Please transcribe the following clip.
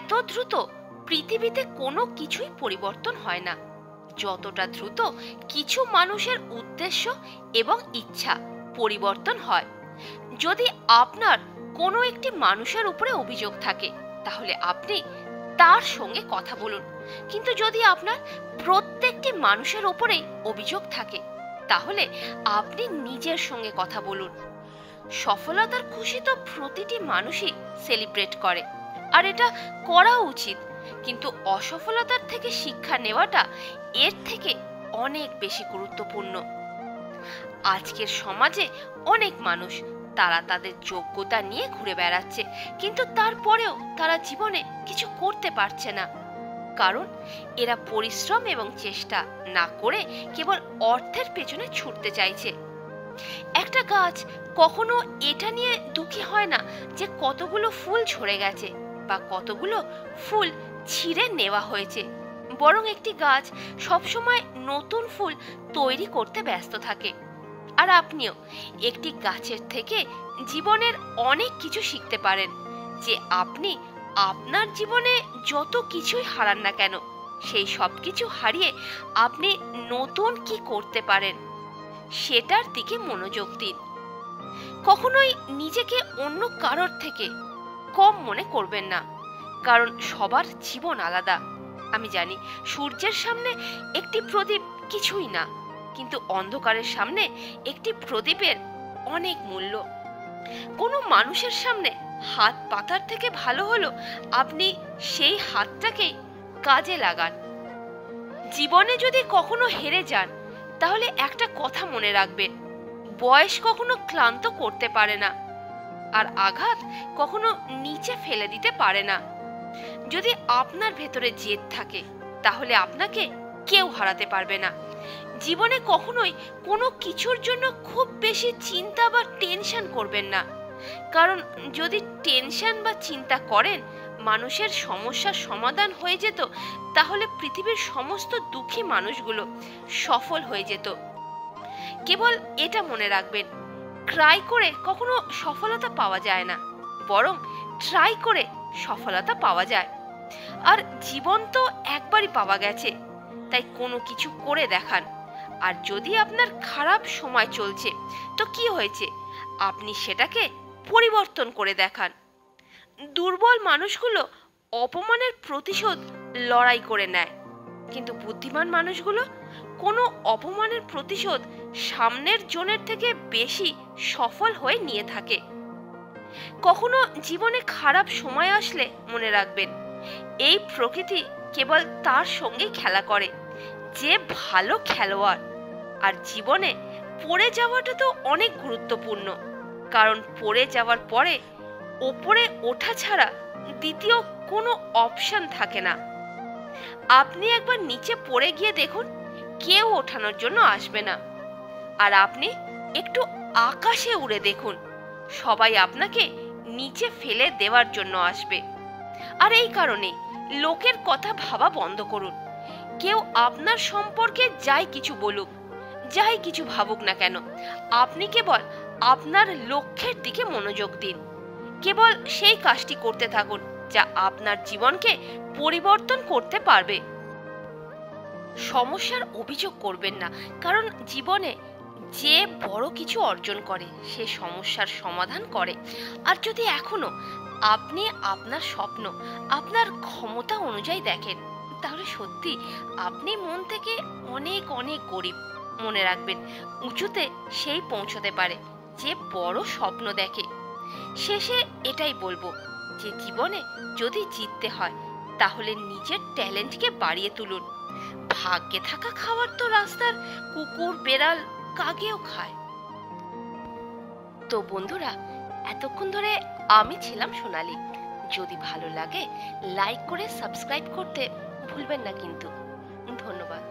এত দ্রুত পৃথিবীতে কোনো কিছুই পরিবর্তন হয় না, যতটা দ্রুত কিছু মানুষের উদ্দেশ্য এবং ইচ্ছা পরিবর্তন হয়। যদি আপনার কোনো একটি মানুষের উপরে অভিযোগ থাকে, তাহলে আপনি তার সঙ্গে কথা বলুন। কিন্তু যদি আপনার প্রত্যেকটি মানুষের উপরেই অভিযোগ থাকে, তাহলে আপনি নিজের সঙ্গে কথা বলুন। সফলতার খুশি তো প্রতিটি মানুষই সেলিব্রেট করে, আর এটা করা উচিত। কিন্তু অসফলতার থেকে শিক্ষা নেওয়াটা এর থেকে অনেক বেশি গুরুত্বপূর্ণ। আজকের সমাজে অনেক মানুষ তারা তাদের যোগ্যতা নিয়ে ঘুরে বেড়াচ্ছে, কিন্তু তারপরেও তারা জীবনে কিছু করতে পারছে না, কারণ এরা পরিশ্রম এবং চেষ্টা না করে কেবল অর্থের পেছনে ছুটতে চাইছে। একটা গাছ কখনো এটা নিয়ে দুঃখী হয় না যে কতগুলো ফুল ঝরে গেছে বা কতগুলো ফুল ছিঁড়ে নেওয়া হয়েছে, বরং একটি গাছ সবসময় নতুন ফুল তৈরি করতে ব্যস্ত থাকে। আর আপনিও একটি গাছের থেকে জীবনের অনেক কিছু শিখতে পারেন, যে আপনি আপনার জীবনে যত কিছুই হারান না কেন, সেই সব কিছু হারিয়ে আপনি নতুন কি করতে পারেন সেটার দিকে মনোযোগ দিন। কখনোই নিজেকে অন্য কারোর থেকে কম মনে করবেন না, কারণ সবার জীবন আলাদা। আমি জানি সূর্যের সামনে একটি প্রদীপ কিছুই না, কিন্তু অন্ধকারের সামনে একটি প্রদীপের অনেক মূল্য। কোনো মানুষের সামনে হাত পাতার থেকে ভালো হলো আপনি সেই হাতটাকে কাজে লাগান। জীবনে যদি কখনো হেরে যান, তাহলে একটা কথা মনে রাখবেন, বয়স কখনো ক্লান্ত করতে পারে না, আর আঘাত কখনো নিচে ফেলে দিতে পারে না। যদি আপনার ভেতরে জেদ থাকে, তাহলে আপনাকে কেউ হারাতে পারবে না। জীবনে কখনোই কোনো কিছুর জন্য খুব বেশি চিন্তা বা টেনশন করবেন না, কারণ যদি টেনশন বা চিন্তা করেন মানুষের সমস্যার সমাধান হয়ে যেত, তাহলে পৃথিবীর সমস্ত দুঃখী মানুষগুলো সফল হয়ে যেত। কেবল এটা মনে রাখবেন, ট্রাই করে কখনো সফলতা পাওয়া যায় না, বরং ট্রাই করে সফলতা পাওয়া যায়। আর জীবন তো একবারই পাওয়া গেছে, তাই কোনো কিছু করে দেখান। আর যদি আপনার খারাপ সময় চলছে, তো কি হয়েছে, আপনি সেটাকে পরিবর্তন করে দেখান। দুর্বল মানুষগুলো অপমানের প্রতিশোধ লড়াই করে নেয়, কিন্তু বুদ্ধিমান মানুষগুলো কোনো অপমানের প্রতিশোধ সামনের জনের থেকে বেশি সফল হয়ে নিয়ে থাকে। কখনো জীবনে খারাপ সময় আসলে মনে রাখবেন, এই প্রকৃতি কেবল তার সঙ্গেই খেলা করে যে ভালো খেলোয়াড়। আর জীবনে পড়ে যাওয়াটা তো অনেক গুরুত্বপূর্ণ, কারণ পড়ে যাওয়ার পরে ওপরে ওঠা ছাড়া দ্বিতীয় কোনো অপশন থাকে না। আপনি একবার নিচে পড়ে গিয়ে দেখুন, কেউ ওঠানোর জন্য আসবে না। আর আপনি একটু আকাশে উড়ে দেখুন, সবাই আপনাকে নিচে ফেলে দেওয়ার জন্য আসবে। আর এই কারণে লোকের কথা ভাবা বন্ধ করুন। কেউ আপনার সম্পর্কে যাই কিছু বলুক, যাই কিছু ভাবুক না কেন, আপনি কেবল আপনার লক্ষ্যের দিকে মনোযোগ দিন। কেবল সেই কাজটি করতে থাকুন যা আপনার জীবনকে পরিবর্তন করতে পারবে। সমস্যার অভিযোগ করবেন না, কারণ জীবনে যে বড় কিছু অর্জন করে সে সমস্যার সমাধান করে। আর যদি এখনো আপনি আপনার স্বপ্ন আপনার ক্ষমতা অনুযায়ী দেখেন, তাহলে সত্যি আপনি মন থেকে অনেক অনেক গরিব। মনে রাখবেন, উঁচুতে সেই পৌঁছতে পারে যে বড় স্বপ্ন দেখে। শেষে এটাই বলবো যে জীবনে যদি জিততে হয়, তাহলে নিজের ট্যালেন্টকে বাড়িয়ে তুলুন। ভাগ্যে থাকা খাবার তো রাস্তার কুকুর বেড়াল কাকেও খায়। তো বন্ধুরা, এতক্ষণ ধরে আমি ছিলাম সোনালি। যদি ভালো লাগে লাইক করে সাবস্ক্রাইব করতে ভুলবেন না কিন্তু। ধন্যবাদ।